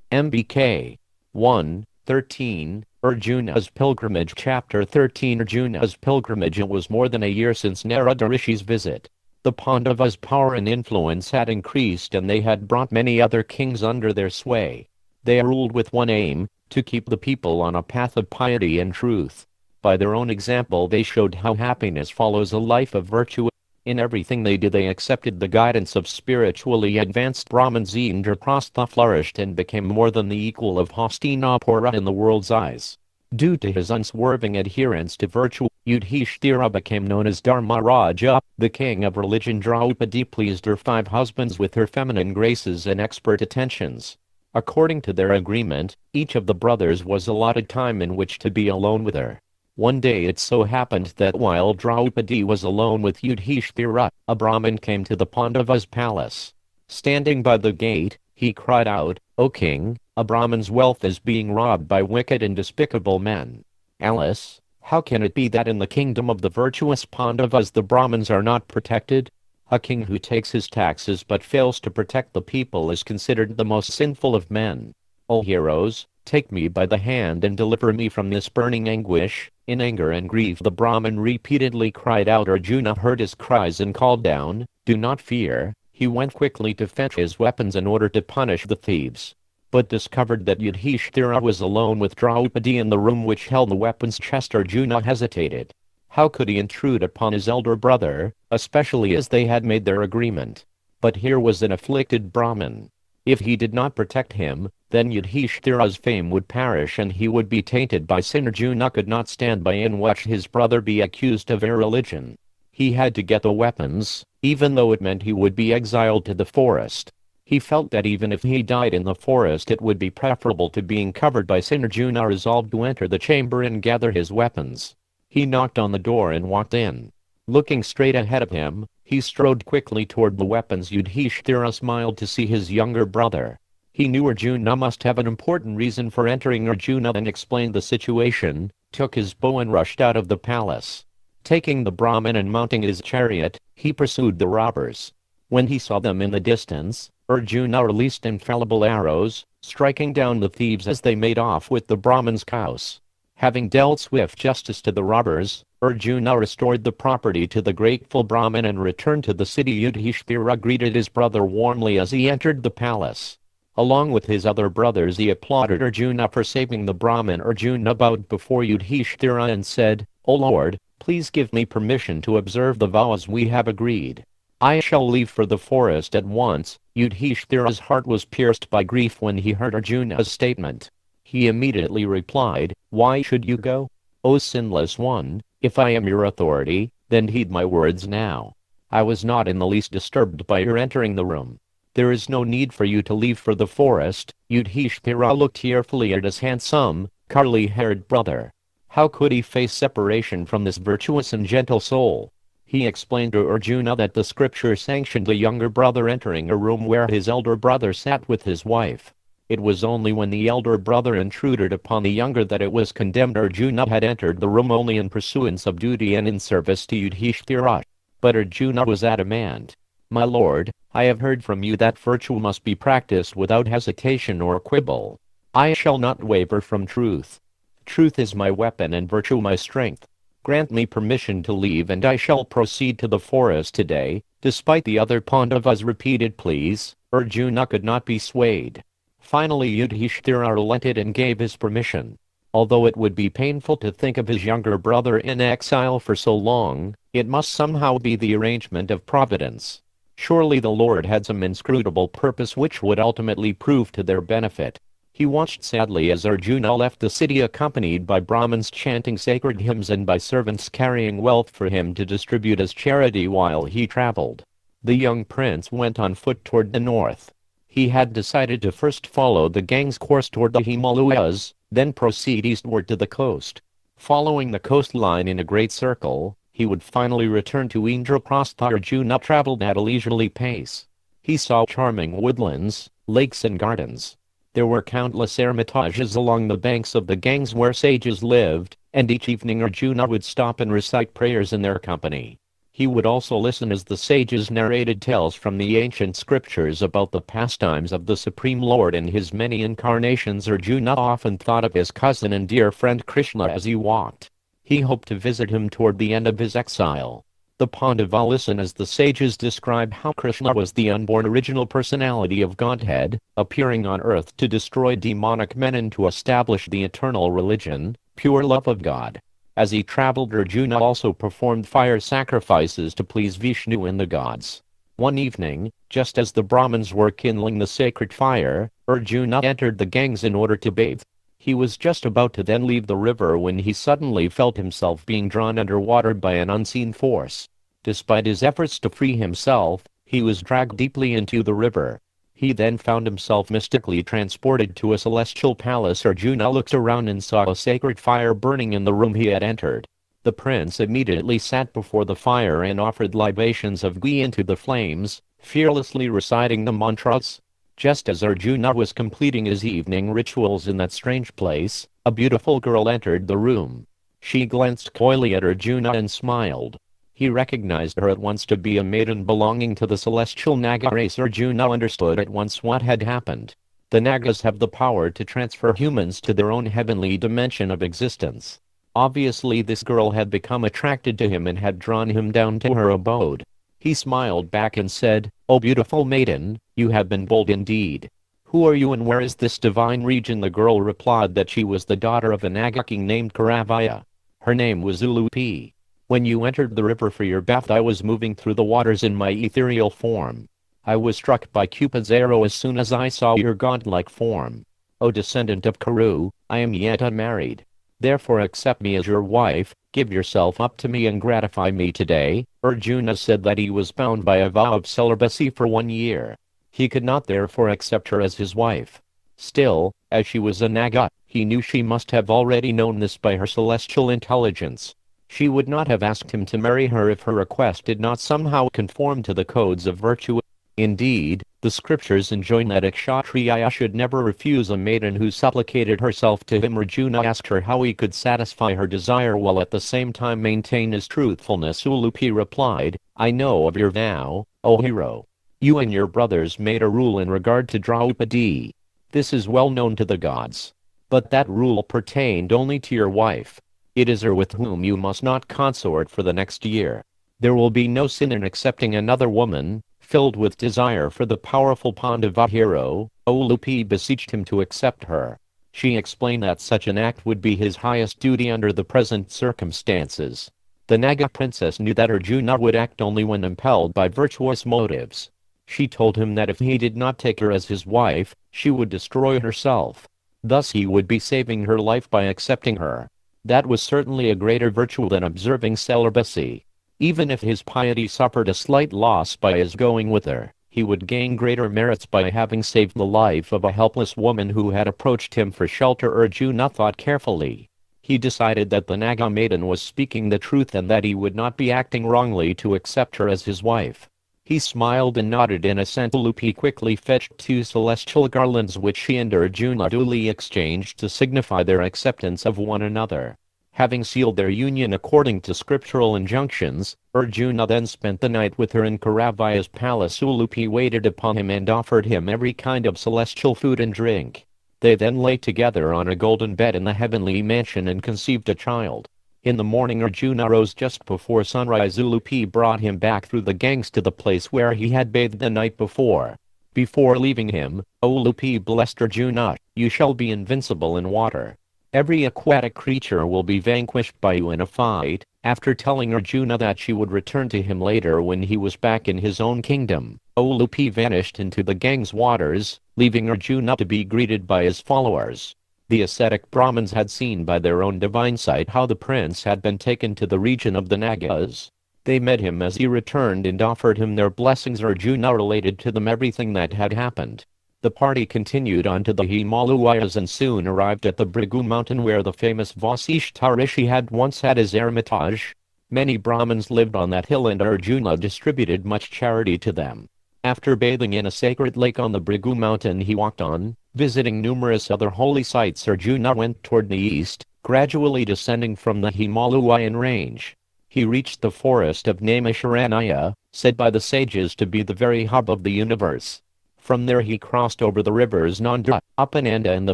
MBK 1:13 Arjuna's Pilgrimage. Chapter 13 Arjuna's Pilgrimage. It was more than a year since Narada Rishi's visit. The Pandavas' power and influence had increased, and they had brought many other kings under their sway. They ruled with one aim, to keep the people on a path of piety and truth. By their own example they showed how happiness follows a life of virtue. In everything they did they accepted the guidance of spiritually advanced Brahmins. Indraprastha flourished and became more than the equal of Hastinapura in the world's eyes. Due to his unswerving adherence to virtue, Yudhishthira became known as Dharma Raja, the king of religion. Draupadi pleased her 5 husbands with her feminine graces and expert attentions. According to their agreement, each of the brothers was allotted time in which to be alone with her. One day it so happened that while Draupadi was alone with Yudhishthira, a Brahmin came to the Pandavas' palace. Standing by the gate, he cried out, "O king, a Brahmin's wealth is being robbed by wicked and despicable men. Alas, how can it be that in the kingdom of the virtuous Pandavas the Brahmins are not protected? A king who takes his taxes but fails to protect the people is considered the most sinful of men. O heroes, take me by the hand and deliver me from this burning anguish." In anger and grief the Brahmin repeatedly cried out. Arjuna heard his cries and called down, "Do not fear." He went quickly to fetch his weapons in order to punish the thieves, but discovered that Yudhishthira was alone with Draupadi in the room which held the weapons chest. Arjuna hesitated. How could he intrude upon his elder brother, especially as they had made their agreement? But here was an afflicted Brahmin. If he did not protect him, then Yudhishthira's fame would perish and he would be tainted by sin. Arjuna could not stand by and watch his brother be accused of irreligion. He had to get the weapons, even though it meant he would be exiled to the forest. He felt that even if he died in the forest it would be preferable to being covered by sin. Arjuna resolved to enter the chamber and gather his weapons. He knocked on the door and walked in. Looking straight ahead of him, he strode quickly toward the weapons. Yudhishthira smiled to see his younger brother. He knew Arjuna must have an important reason for entering. Arjuna then explained the situation, took his bow and rushed out of the palace. Taking the Brahmin and mounting his chariot, he pursued the robbers. When he saw them in the distance, Arjuna released infallible arrows, striking down the thieves as they made off with the Brahmin's cows. Having dealt swift justice to the robbers, Arjuna restored the property to the grateful Brahmin and returned to the city. Yudhishthira greeted his brother warmly as he entered the palace. Along with his other brothers he applauded Arjuna for saving the Brahmin. Arjuna bowed before Yudhishthira and said, "O Lord, please give me permission to observe the vows we have agreed. I shall leave for the forest at once." Yudhishthira's heart was pierced by grief when he heard Arjuna's statement. He immediately replied, "Why should you go? O sinless one, if I am your authority, then heed my words now. I was not in the least disturbed by your entering the room. There is no need for you to leave for the forest." Yudhishthira looked tearfully at his handsome, curly-haired brother. How could he face separation from this virtuous and gentle soul? He explained to Arjuna that the scripture sanctioned the younger brother entering a room where his elder brother sat with his wife. It was only when the elder brother intruded upon the younger that it was condemned. Arjuna had entered the room only in pursuance of duty and in service to Yudhishthira. But Arjuna was adamant. "My lord, I have heard from you that virtue must be practiced without hesitation or quibble. I shall not waver from truth. Truth is my weapon and virtue my strength. Grant me permission to leave and I shall proceed to the forest today." Despite the other Pandavas' repeated pleas, Arjuna could not be swayed. Finally Yudhishthira relented and gave his permission. Although it would be painful to think of his younger brother in exile for so long, it must somehow be the arrangement of providence. Surely the Lord had some inscrutable purpose which would ultimately prove to their benefit. He watched sadly as Arjuna left the city accompanied by Brahmins chanting sacred hymns and by servants carrying wealth for him to distribute as charity while he traveled. The young prince went on foot toward the north. He had decided to first follow the gang's course toward the Himalayas, then proceed eastward to the coast. Following the coastline in a great circle, he would finally return to Indraprastha. Arjuna traveled at a leisurely pace. He saw charming woodlands, lakes and gardens. There were countless hermitages along the banks of the Ganges where sages lived, and each evening Arjuna would stop and recite prayers in their company. He would also listen as the sages narrated tales from the ancient scriptures about the pastimes of the Supreme Lord and his many incarnations. Arjuna often thought of his cousin and dear friend Kṛṣṇa as he walked. He hoped to visit him toward the end of his exile. The Pandava listened as the sages describe how Kṛṣṇa was the unborn original personality of Godhead, appearing on earth to destroy demonic men and to establish the eternal religion, pure love of God. As he traveled, Arjuna also performed fire sacrifices to please Vishnu and the gods. One evening, just as the Brahmins were kindling the sacred fire, Arjuna entered the Ganges in order to bathe. He was just about to then leave the river when he suddenly felt himself being drawn underwater by an unseen force. Despite his efforts to free himself, he was dragged deeply into the river. He then found himself mystically transported to a celestial palace. Arjuna looked around and saw a sacred fire burning in the room he had entered. The prince immediately sat before the fire and offered libations of ghee into the flames, fearlessly reciting the mantras. Just as Arjuna was completing his evening rituals in that strange place, a beautiful girl entered the room. She glanced coyly at Arjuna and smiled. He recognized her at once to be a maiden belonging to the celestial Naga race. Arjuna understood at once what had happened. The Nagas have the power to transfer humans to their own heavenly dimension of existence. Obviously, this girl had become attracted to him and had drawn him down to her abode. He smiled back and said, "O beautiful maiden, you have been bold indeed. Who are you and where is this divine region?" The girl replied that she was the daughter of a Naga king named Karavaya. Her name was Ulupi. "When you entered the river for your bath, I was moving through the waters in my ethereal form. I was struck by Cupid's arrow as soon as I saw your godlike form. O descendant of Kuru, I am yet unmarried. Therefore accept me as your wife, give yourself up to me and gratify me today." Arjuna said that he was bound by a vow of celibacy for 1 year. He could not therefore accept her as his wife. Still, as she was a Naga, he knew she must have already known this by her celestial intelligence. She would not have asked him to marry her if her request did not somehow conform to the codes of virtue. Indeed, the scriptures enjoin that a Kshatriya should never refuse a maiden who supplicated herself to him. Arjuna asked her how he could satisfy her desire while at the same time maintain his truthfulness. Ulupi replied, "I know of your vow, O hero. You and your brothers made a rule in regard to Draupadi. This is well known to the gods. But that rule pertained only to your wife. It is her with whom you must not consort for the next year. There will be no sin in accepting another woman." Filled with desire for the powerful Pandava hero, Ulupi beseeched him to accept her. She explained that such an act would be his highest duty under the present circumstances. The Naga princess knew that Arjuna would act only when impelled by virtuous motives. She told him that if he did not take her as his wife, she would destroy herself. Thus he would be saving her life by accepting her. That was certainly a greater virtue than observing celibacy. Even if his piety suffered a slight loss by his going with her, he would gain greater merits by having saved the life of a helpless woman who had approached him for shelter. Arjuna thought carefully. He decided that the Naga maiden was speaking the truth and that he would not be acting wrongly to accept her as his wife. He smiled and nodded in assent. Ulupi quickly fetched 2 celestial garlands which she and Arjuna duly exchanged to signify their acceptance of one another. Having sealed their union according to scriptural injunctions, Arjuna then spent the night with her in Karavaya's palace. Ulupi waited upon him and offered him every kind of celestial food and drink. They then lay together on a golden bed in the heavenly mansion and conceived a child. In the morning Arjuna rose just before sunrise. Ulupi brought him back through the Ganges to the place where he had bathed the night before. Before leaving him, Ulupi blessed Arjuna, "You shall be invincible in water. Every aquatic creature will be vanquished by you in a fight." After telling Arjuna that she would return to him later when he was back in his own kingdom, Ulupi vanished into the Ganges waters, leaving Arjuna to be greeted by his followers. The ascetic Brahmins had seen by their own divine sight how the prince had been taken to the region of the Nagas. They met him as he returned and offered him their blessings. Arjuna related to them everything that had happened. The party continued on to the Himalayas and soon arrived at the Bhrigu mountain where the famous Vasishtha Rishi had once had his hermitage. Many Brahmins lived on that hill and Arjuna distributed much charity to them. After bathing in a sacred lake on the Bhrigu mountain he walked on, visiting numerous other holy sites. Arjuna went toward the east, gradually descending from the Himalayan range. He reached the forest of Naimisharanya, said by the sages to be the very hub of the universe. From there he crossed over the rivers Nanda, Upananda and the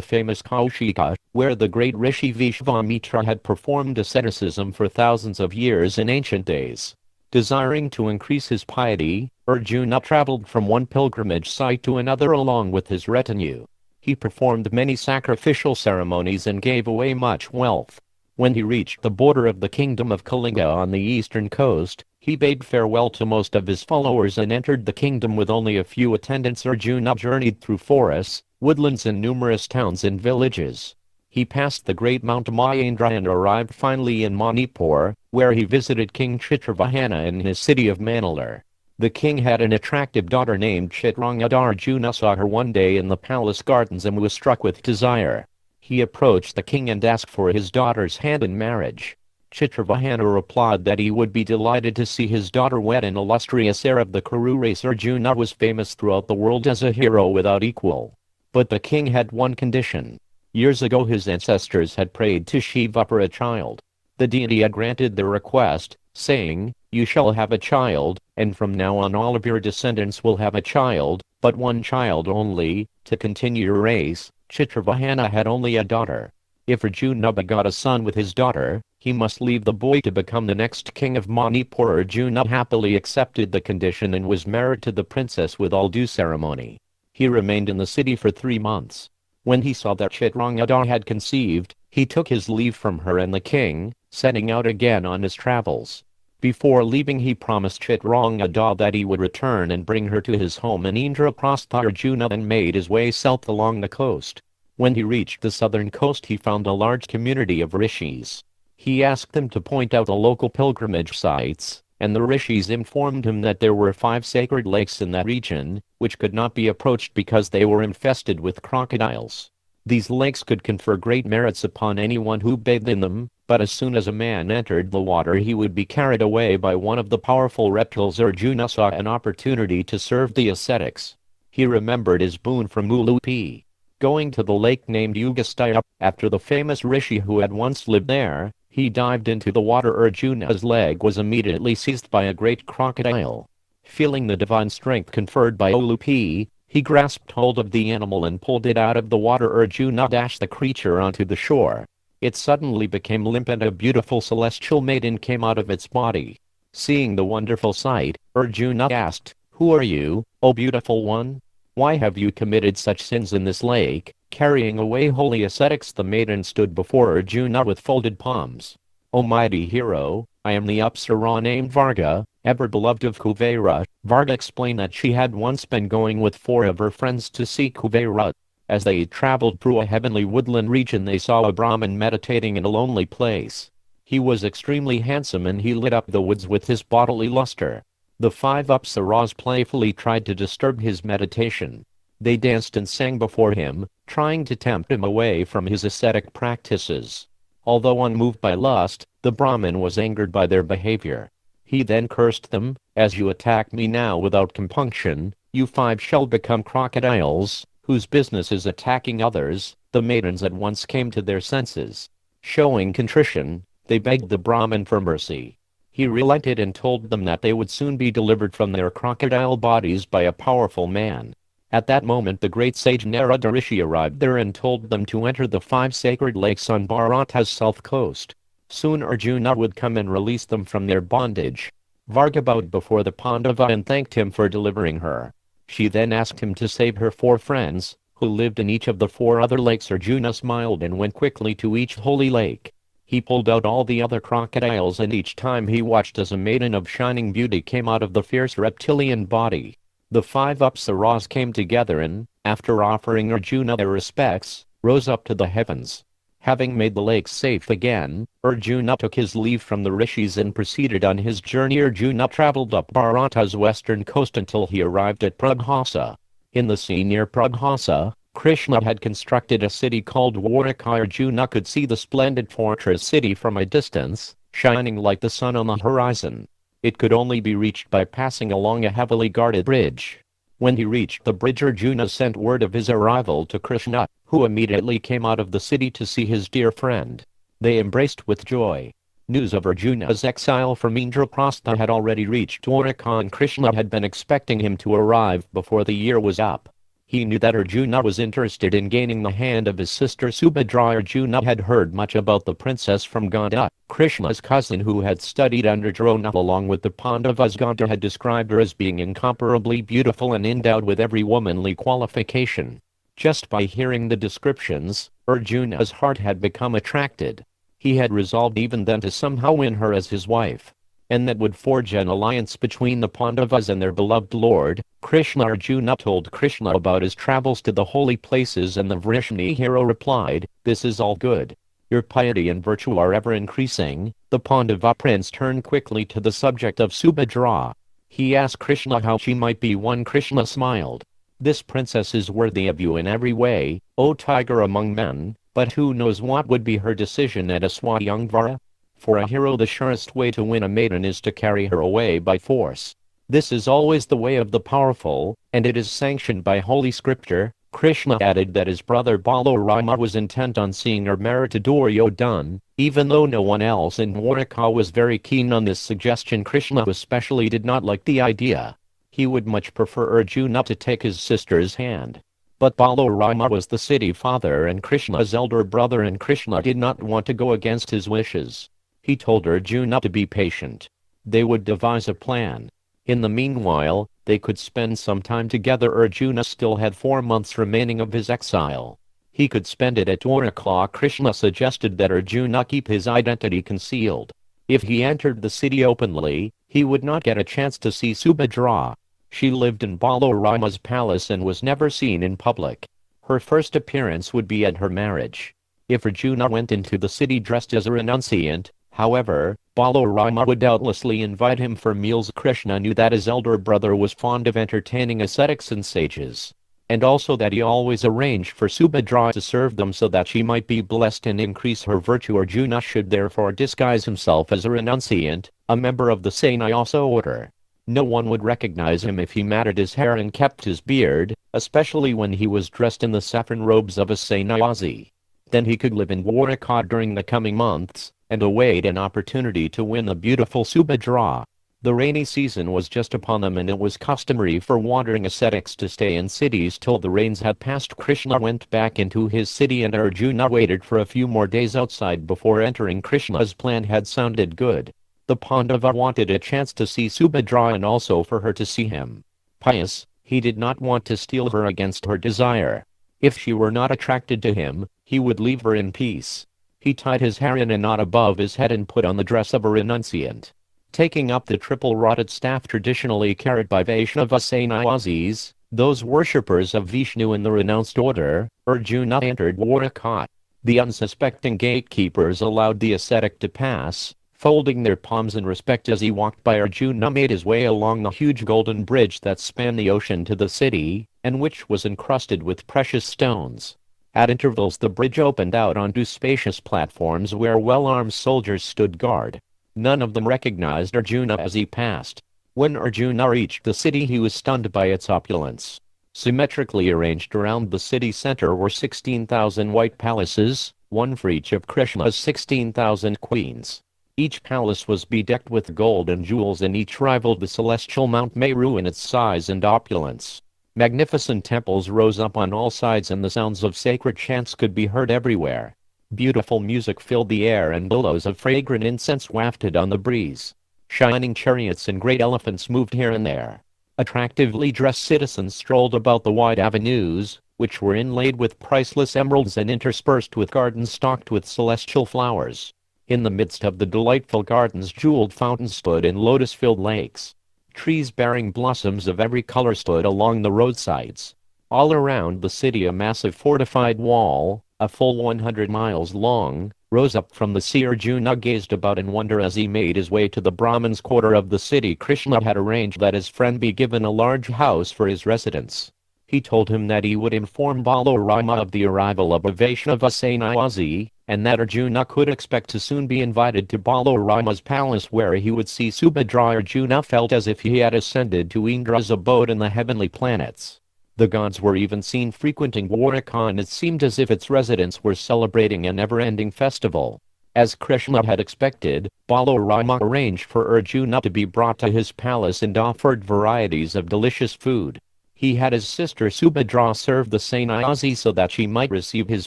famous Kaushika, where the great rishi Vishvamitra had performed asceticism for thousands of years in ancient days. Desiring to increase his piety, Arjuna traveled from one pilgrimage site to another along with his retinue. He performed many sacrificial ceremonies and gave away much wealth. When he reached the border of the kingdom of Kalinga on the eastern coast, he bade farewell to most of his followers and entered the kingdom with only a few attendants. Arjuna journeyed through forests, woodlands and numerous towns and villages. He passed the great Mount Mahendra and arrived finally in Manipur, where he visited King Chitrabhana in his city of Manalur. The king had an attractive daughter named Chitrangada. Arjuna saw her one day in the palace gardens and was struck with desire. He approached the king and asked for his daughter's hand in marriage. Chitrabhana replied that he would be delighted to see his daughter wed an illustrious heir of the Kuru race. Arjuna was famous throughout the world as a hero without equal. But the king had one condition. Years ago his ancestors had prayed to Shiva for a child. The deity had granted their request, saying, "You shall have a child, and from now on all of your descendants will have a child, but one child only, to continue your race." Chitrabhana had only a daughter. If Arjuna begot a son with his daughter, he must leave the boy to become the next king of Manipur. Arjuna happily accepted the condition and was married to the princess with all due ceremony. He remained in the city for 3 months. When he saw that Chitrangada had conceived, he took his leave from her and the king, setting out again on his travels. Before leaving he promised Chitrangada that he would return and bring her to his home in Indraprastha. Arjuna then made his way south along the coast. When he reached the southern coast he found a large community of rishis. He asked them to point out the local pilgrimage sites, and the rishis informed him that there were 5 sacred lakes in that region, which could not be approached because they were infested with crocodiles. These lakes could confer great merits upon anyone who bathed in them, but as soon as a man entered the water he would be carried away by one of the powerful reptiles. Arjuna saw an opportunity to serve the ascetics. He remembered his boon from Ulupi. Going to the lake named Yugastaya, after the famous rishi who had once lived there, he dived into the water. Arjuna's leg was immediately seized by a great crocodile. Feeling the divine strength conferred by Ulupi, he grasped hold of the animal and pulled it out of the water. Arjuna dashed the creature onto the shore. It suddenly became limp and a beautiful celestial maiden came out of its body. Seeing the wonderful sight, Arjuna asked, "Who are you, O beautiful one? Why have you committed such sins in this lake, carrying away holy ascetics?" The maiden stood before Arjuna with folded palms. "O mighty hero, I am the Apsara named Varga, ever beloved of Kuvera." Varga explained that she had once been going with 4 of her friends to see Kuvera. As they traveled through a heavenly woodland region they saw a Brahmin meditating in a lonely place. He was extremely handsome and he lit up the woods with his bodily luster. The 5 Apsaras playfully tried to disturb his meditation. They danced and sang before him, trying to tempt him away from his ascetic practices. Although unmoved by lust, the Brahmin was angered by their behavior. He then cursed them, "As you attack me now without compunction, you 5 shall become crocodiles, whose business is attacking others." The maidens at once came to their senses. Showing contrition, they begged the Brahmin for mercy. He relented and told them that they would soon be delivered from their crocodile bodies by a powerful man. At that moment the great sage Narada Rishi arrived there and told them to enter the 5 sacred lakes on Bharata's south coast. Soon Arjuna would come and release them from their bondage. Varga bowed before the Pandava and thanked him for delivering her. She then asked him to save her 4 friends, who lived in each of the 4 other lakes. Arjuna smiled and went quickly to each holy lake. He pulled out all the other crocodiles and each time he watched as a maiden of shining beauty came out of the fierce reptilian body. The 5 Apsaras came together and, after offering Arjuna their respects, rose up to the heavens. Having made the lakes safe again, Arjuna took his leave from the rishis and proceeded on his journey. Arjuna traveled up Bharata's western coast until he arrived at Prabhasa. In the sea near Prabhasa, Kṛṣṇa had constructed a city called Dwaraka. Arjuna could see the splendid fortress city from a distance, shining like the sun on the horizon. It could only be reached by passing along a heavily guarded bridge. When he reached the bridge, Arjuna sent word of his arrival to Kṛṣṇa, who immediately came out of the city to see his dear friend. They embraced with joy. News of Arjuna's exile from Indraprastha had already reached Dwarka, and Kṛṣṇa had been expecting him to arrive before the year was up. He knew that Arjuna was interested in gaining the hand of his sister Subhadra. Arjuna had heard much about the princess from Gandha, Kṛṣṇa's cousin, who had studied under Drona along with the Pandavas. Gandha had described her as being incomparably beautiful and endowed with every womanly qualification. Just by hearing the descriptions, Arjuna's heart had become attracted. He had resolved even then to somehow win her as his wife, and that would forge an alliance between the Pandavas and their beloved lord, Kṛṣṇa. Arjuna told Kṛṣṇa about his travels to the holy places, and the Vrishni hero replied, "This is all good. Your piety and virtue are ever increasing." The Pandava prince turned quickly to the subject of Subhadra. He asked Kṛṣṇa how she might be won. Kṛṣṇa smiled. "This princess is worthy of you in every way, O tiger among men, but who knows what would be her decision at Aswayamvara? For a hero, the surest way to win a maiden is to carry her away by force. This is always the way of the powerful, and it is sanctioned by Holy Scripture." Kṛṣṇa added that his brother Balarama was intent on seeing her married to Duryodhana, even though no one else in Dwarka was very keen on this suggestion. Kṛṣṇa especially did not like the idea. He would much prefer Arjuna to take his sister's hand. But Balarama was the city father and Kṛṣṇa's elder brother, and Kṛṣṇa did not want to go against his wishes. He told Arjuna to be patient. They would devise a plan. In the meanwhile, they could spend some time together. Arjuna still had 4 months remaining of his exile. He could spend it at Dwarka. Kṛṣṇa suggested that Arjuna keep his identity concealed. If he entered the city openly, he would not get a chance to see Subhadra. She lived in Balarama's palace and was never seen in public. Her first appearance would be at her marriage. If Arjuna went into the city dressed as a renunciant, however, Balarama would doubtlessly invite him for meals. Kṛṣṇa knew that his elder brother was fond of entertaining ascetics and sages, and also that he always arranged for Subhadra to serve them so that she might be blessed and increase her virtue. Arjuna should therefore disguise himself as a renunciant, a member of the Sannyasa order. No one would recognize him if he matted his hair and kept his beard, especially when he was dressed in the saffron robes of a sannyasi. Then he could live in Dwarka during the coming months, and await an opportunity to win the beautiful Subhadra. The rainy season was just upon them, and it was customary for wandering ascetics to stay in cities till the rains had passed. Kṛṣṇa went back into his city, and Arjuna waited for a few more days outside before entering. Kṛṣṇa's plan had sounded good. The Pandava wanted a chance to see Subhadra and also for her to see him. Pious, he did not want to steal her against her desire. If she were not attracted to him, he would leave her in peace. He tied his hair in a knot above his head and put on the dress of a renunciant. Taking up the triple-rotted staff traditionally carried by Vaishnava sannyasis, those worshippers of Vishnu in the renounced order, Arjuna entered Dwarka. The unsuspecting gatekeepers allowed the ascetic to pass, folding their palms in respect as he walked by. Arjuna made his way along the huge golden bridge that spanned the ocean to the city, and which was encrusted with precious stones. At intervals the bridge opened out onto spacious platforms where well-armed soldiers stood guard. None of them recognized Arjuna as he passed. When Arjuna reached the city, he was stunned by its opulence. Symmetrically arranged around the city center were 16,000 white palaces, one for each of Kṛṣṇa's 16,000 queens. Each palace was bedecked with gold and jewels, and each rivaled the celestial Mount Meru in its size and opulence. Magnificent temples rose up on all sides, and the sounds of sacred chants could be heard everywhere. Beautiful music filled the air, and billows of fragrant incense wafted on the breeze. Shining chariots and great elephants moved here and there. Attractively dressed citizens strolled about the wide avenues, which were inlaid with priceless emeralds and interspersed with gardens stocked with celestial flowers. In the midst of the delightful gardens, jeweled fountains stood in lotus-filled lakes. Trees bearing blossoms of every color stood along the roadsides. All around the city a massive fortified wall, a full 100 miles long, rose up from the sea. Arjuna gazed about in wonder as he made his way to the Brahmin's quarter of the city. Kṛṣṇa had arranged that his friend be given a large house for his residence. He told him that he would inform Balarama of the arrival of a Vaishnava sannyasi, and that Arjuna could expect to soon be invited to Balarama's palace where he would see Subhadra. Arjuna felt as if he had ascended to Indra's abode in the heavenly planets. The gods were even seen frequenting Dwarka, and it seemed as if its residents were celebrating a never-ending festival. As Kṛṣṇa had expected, Balarama arranged for Arjuna to be brought to his palace and offered varieties of delicious food. He had his sister Subhadra serve the sannyasi so that she might receive his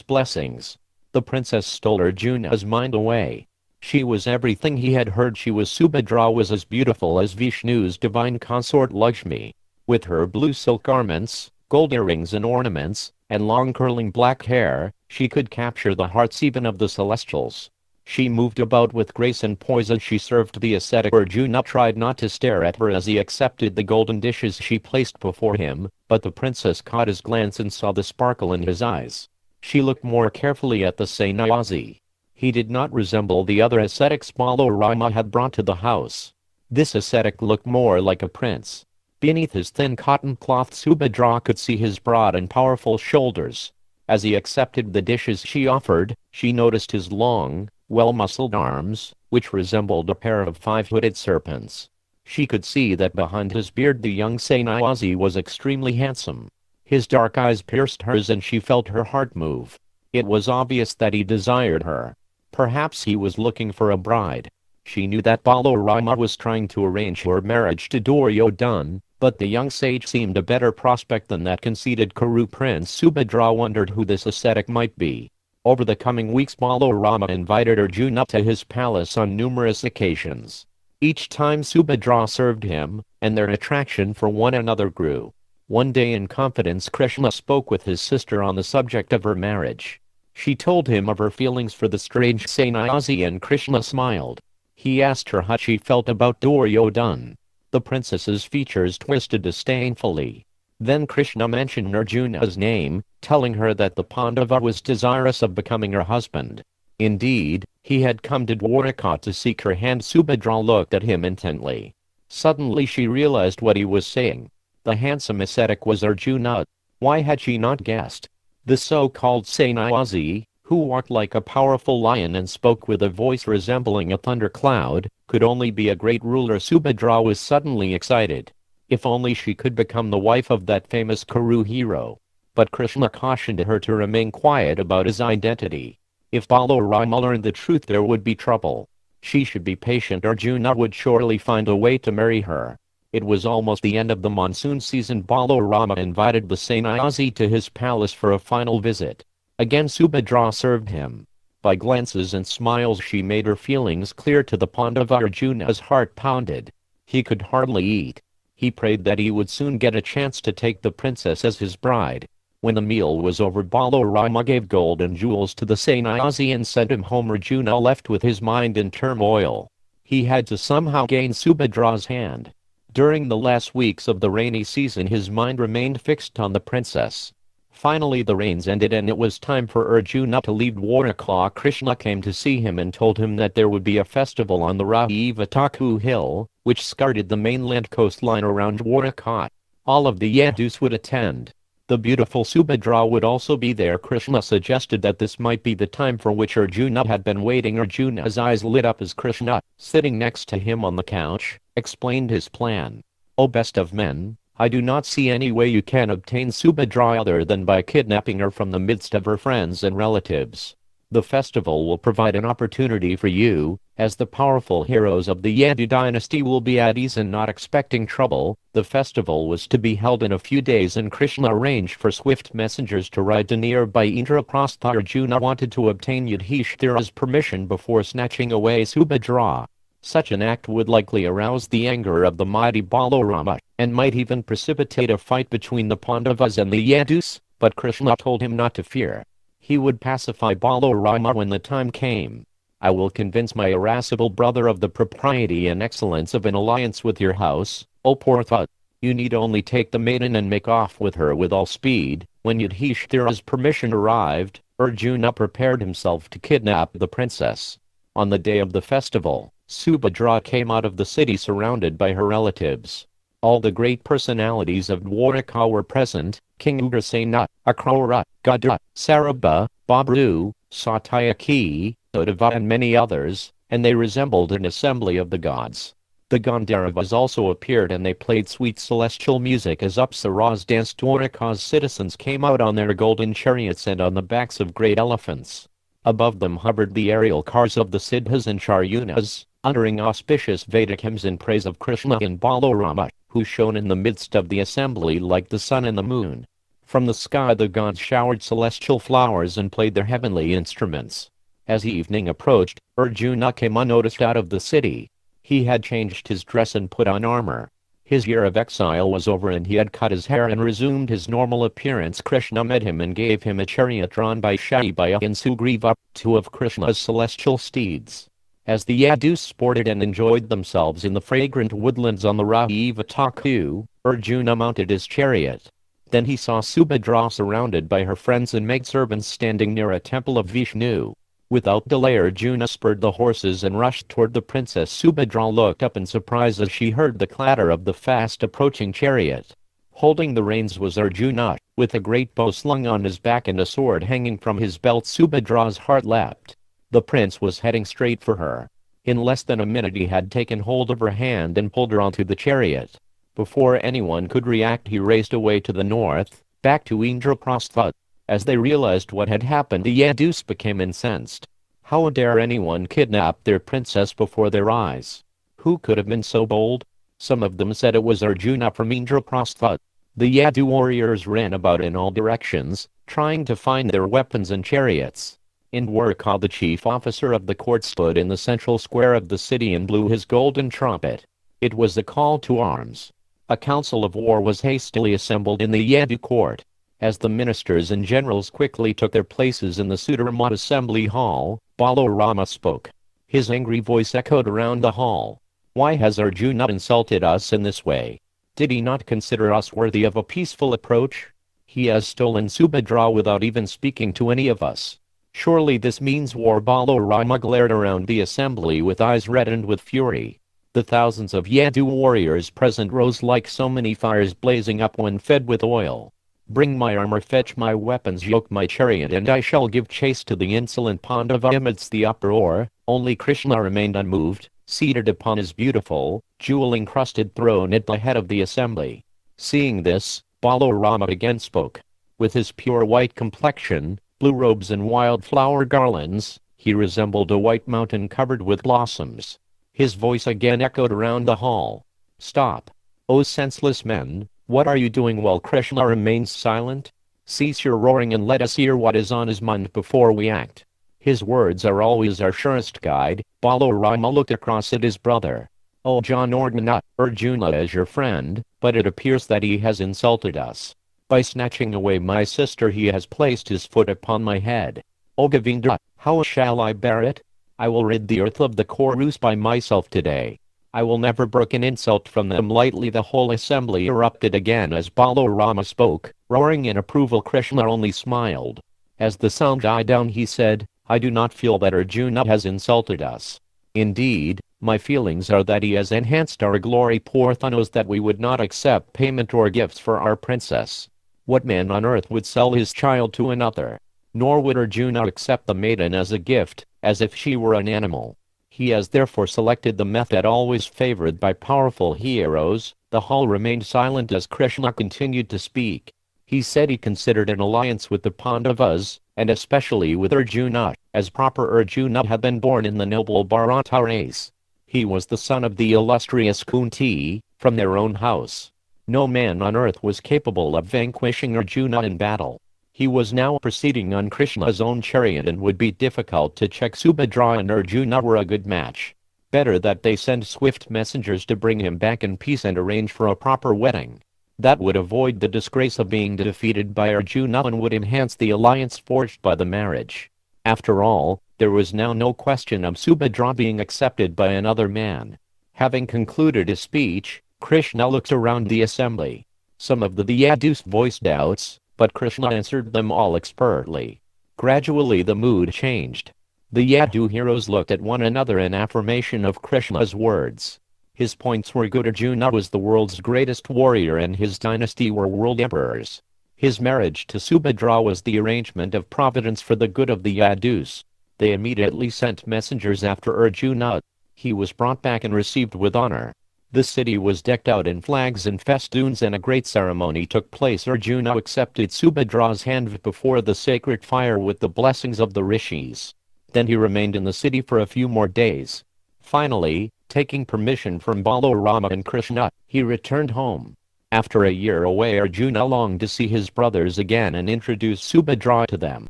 blessings. The princess stole Arjuna's mind away. She was everything he had heard she was. Subhadra was as beautiful as Vishnu's divine consort Lakshmi. With her blue silk garments, gold earrings and ornaments, and long curling black hair, she could capture the hearts even of the celestials. She moved about with grace and poise as she served the ascetic. Arjuna tried not to stare at her as he accepted the golden dishes she placed before him, but the princess caught his glance and saw the sparkle in his eyes. She looked more carefully at the sannyasi. He did not resemble the other ascetics Balarama had brought to the house. This ascetic looked more like a prince. Beneath his thin cotton cloth Subhadra could see his broad and powerful shoulders. As he accepted the dishes she offered, she noticed his long, well-muscled arms, which resembled a pair of five-hooded serpents. She could see that behind his beard the young sannyasi was extremely handsome. His dark eyes pierced hers and she felt her heart move. It was obvious that he desired her. Perhaps he was looking for a bride. She knew that Balarama was trying to arrange her marriage to Duryodhana, but the young sage seemed a better prospect than that conceited Kuru prince. Subhadra wondered who this ascetic might be. Over the coming weeks Balarama invited Arjuna to his palace on numerous occasions. Each time Subhadra served him, and their attraction for one another grew. One day in confidence Kṛṣṇa spoke with his sister on the subject of her marriage. She told him of her feelings for the strange sannyasi and Kṛṣṇa smiled. He asked her how she felt about Duryodhana. The princess's features twisted disdainfully. Then Kṛṣṇa mentioned Arjuna's name, telling her that the Pandava was desirous of becoming her husband. Indeed, he had come to Dwaraka to seek her hand. Subhadra looked at him intently. Suddenly she realized what he was saying. The handsome ascetic was Arjuna. Why had she not guessed? The so-called sannyasi, who walked like a powerful lion and spoke with a voice resembling a thundercloud, could only be a great ruler. Subhadra was suddenly excited. If only she could become the wife of that famous Kuru hero. But Kṛṣṇa cautioned her to remain quiet about his identity. If Balarama learned the truth there would be trouble. She should be patient. Arjuna would surely find a way to marry her. It was almost the end of the monsoon season. Balarama invited the sannyasi to his palace for a final visit. Again Subhadra served him. By glances and smiles she made her feelings clear to the Pandava. Arjuna's heart pounded. He could hardly eat. He prayed that he would soon get a chance to take the princess as his bride. When the meal was over Balarama gave gold and jewels to the sannyasi and sent him home. Arjuna left with his mind in turmoil. He had to somehow gain Subhadra's hand. During the last weeks of the rainy season his mind remained fixed on the princess. Finally the rains ended and it was time for Arjuna to leave Dwaraka. Kṛṣṇa came to see him and told him that there would be a festival on the Rahivataku hill, which skirted the mainland coastline around Dwaraka. All of the Yadus would attend. The beautiful Subhadra would also be there. Kṛṣṇa suggested that this might be the time for which Arjuna had been waiting. Arjuna's eyes lit up as Kṛṣṇa, sitting next to him on the couch, explained his plan. O best of men, I do not see any way you can obtain Subhadra other than by kidnapping her from the midst of her friends and relatives. The festival will provide an opportunity for you, as the powerful heroes of the Yadu dynasty will be at ease and not expecting trouble. The festival was to be held in a few days and Kṛṣṇa arranged for swift messengers to ride to nearby Indraprastha. Arjuna wanted to obtain Yudhishthira's permission before snatching away Subhadra. Such an act would likely arouse the anger of the mighty Balarama, and might even precipitate a fight between the Pandavas and the Yadus, but Kṛṣṇa told him not to fear. He would pacify Balarama when the time came. I will convince my irascible brother of the propriety and excellence of an alliance with your house, O Partha. You need only take the maiden and make off with her with all speed. When Yudhishthira's permission arrived, Arjuna prepared himself to kidnap the princess. On the day of the festival, Subhadra came out of the city surrounded by her relatives. All the great personalities of Dwaraka were present: King Ugrasena, Akrura, Gada, Sarabha, Babru, Satyaki, Uddhava and many others, and they resembled an assembly of the gods. The Gandharvas also appeared and they played sweet celestial music as Apsaras danced. Dwaraka's citizens came out on their golden chariots and on the backs of great elephants. Above them hovered the aerial cars of the Siddhas and Charyunas, uttering auspicious Vedic hymns in praise of Krishna and Balarama, who shone in the midst of the assembly like the sun and the moon. From the sky the gods showered celestial flowers and played their heavenly instruments. As evening approached, Arjuna came unnoticed out of the city. He had changed his dress and put on armor. His year of exile was over and he had cut his hair and resumed his normal appearance. Krishna met him and gave him a chariot drawn by Shabhaya and Sugriva, two of Krishna's celestial steeds. As the Yadus sported and enjoyed themselves in the fragrant woodlands on the Raivataku, Arjuna mounted his chariot. Then he saw Subhadra surrounded by her friends and maidservants standing near a temple of Vishnu. Without delay Arjuna spurred the horses and rushed toward the princess. Subhadra looked up in surprise as she heard the clatter of the fast approaching chariot. Holding the reins was Arjuna, with a great bow slung on his back and a sword hanging from his belt. Subhadra's heart leapt. The prince was heading straight for her. In less than a minute he had taken hold of her hand and pulled her onto the chariot. Before anyone could react he raced away to the north, back to Indraprastha. As they realized what had happened, the Yadus became incensed. How dare anyone kidnap their princess before their eyes? Who could have been so bold? Some of them said it was Arjuna from Indraprastha. The Yadu warriors ran about in all directions, trying to find their weapons and chariots. Indwarka, the chief officer of the court, stood in the central square of the city and blew his golden trumpet. It was the call to arms. A council of war was hastily assembled in the Yadu court. As the ministers and generals quickly took their places in the Sudaramata assembly hall, Balarama spoke. His angry voice echoed around the hall. Why has Arjuna insulted us in this way? Did he not consider us worthy of a peaceful approach? He has stolen Subhadra without even speaking to any of us. Surely this means war. Balarama glared around the assembly with eyes reddened with fury. The thousands of Yadu warriors present rose like so many fires blazing up when fed with oil. Bring my armor, fetch my weapons, yoke my chariot, and I shall give chase to the insolent Pandava. Amidst the uproar, only Krishna remained unmoved, seated upon his beautiful, jewel-encrusted throne at the head of the assembly. Seeing this, Balarama again spoke. With his pure white complexion, blue robes and wildflower garlands, he resembled a white mountain covered with blossoms. His voice again echoed around the hall. Stop! O senseless men! What are you doing while Krishna remains silent? Cease your roaring and let us hear what is on his mind before we act. His words are always our surest guide. Balarama looked across at his brother. O Janardana, Arjuna is your friend, but it appears that he has insulted us. By snatching away my sister he has placed his foot upon my head. O Govinda, how shall I bear it? I will rid the earth of the Kurus by myself today. I will never brook an insult from them lightly. The whole assembly erupted again as Balarama spoke, roaring in approval. Krishna only smiled. As the sound died down he said, I do not feel that Arjuna has insulted us. Indeed, my feelings are that he has enhanced our glory. Partha knows that we would not accept payment or gifts for our princess. What man on earth would sell his child to another? Nor would Arjuna accept the maiden as a gift, as if she were an animal. He has therefore selected the method always favored by powerful heroes. The hall remained silent as Krishna continued to speak. He said he considered an alliance with the Pandavas, and especially with Arjuna, as proper. Arjuna had been born in the noble Bharata race. He was the son of the illustrious Kunti, from their own house. No man on earth was capable of vanquishing Arjuna in battle. He was now proceeding on Krishna's own chariot and would be difficult to check. Subhadra and Arjuna were a good match. Better that they send swift messengers to bring him back in peace and arrange for a proper wedding. That would avoid the disgrace of being defeated by Arjuna and would enhance the alliance forged by the marriage. After all, there was now no question of Subhadra being accepted by another man. Having concluded his speech, Krishna looked around the assembly. Some of the Yadus voiced doubts, but Krishna answered them all expertly. Gradually the mood changed. The Yadu heroes looked at one another in affirmation of Krishna's words. His points were good. Arjuna was the world's greatest warrior and his dynasty were world emperors. His marriage to Subhadra was the arrangement of providence for the good of the Yadus. They immediately sent messengers after Arjuna. He was brought back and received with honor. The city was decked out in flags and festoons and a great ceremony took place. Arjuna accepted Subhadra's hand before the sacred fire with the blessings of the rishis. Then he remained in the city for a few more days. Finally, taking permission from Balarama and Krishna, he returned home. After a year away, Arjuna longed to see his brothers again and introduced Subhadra to them.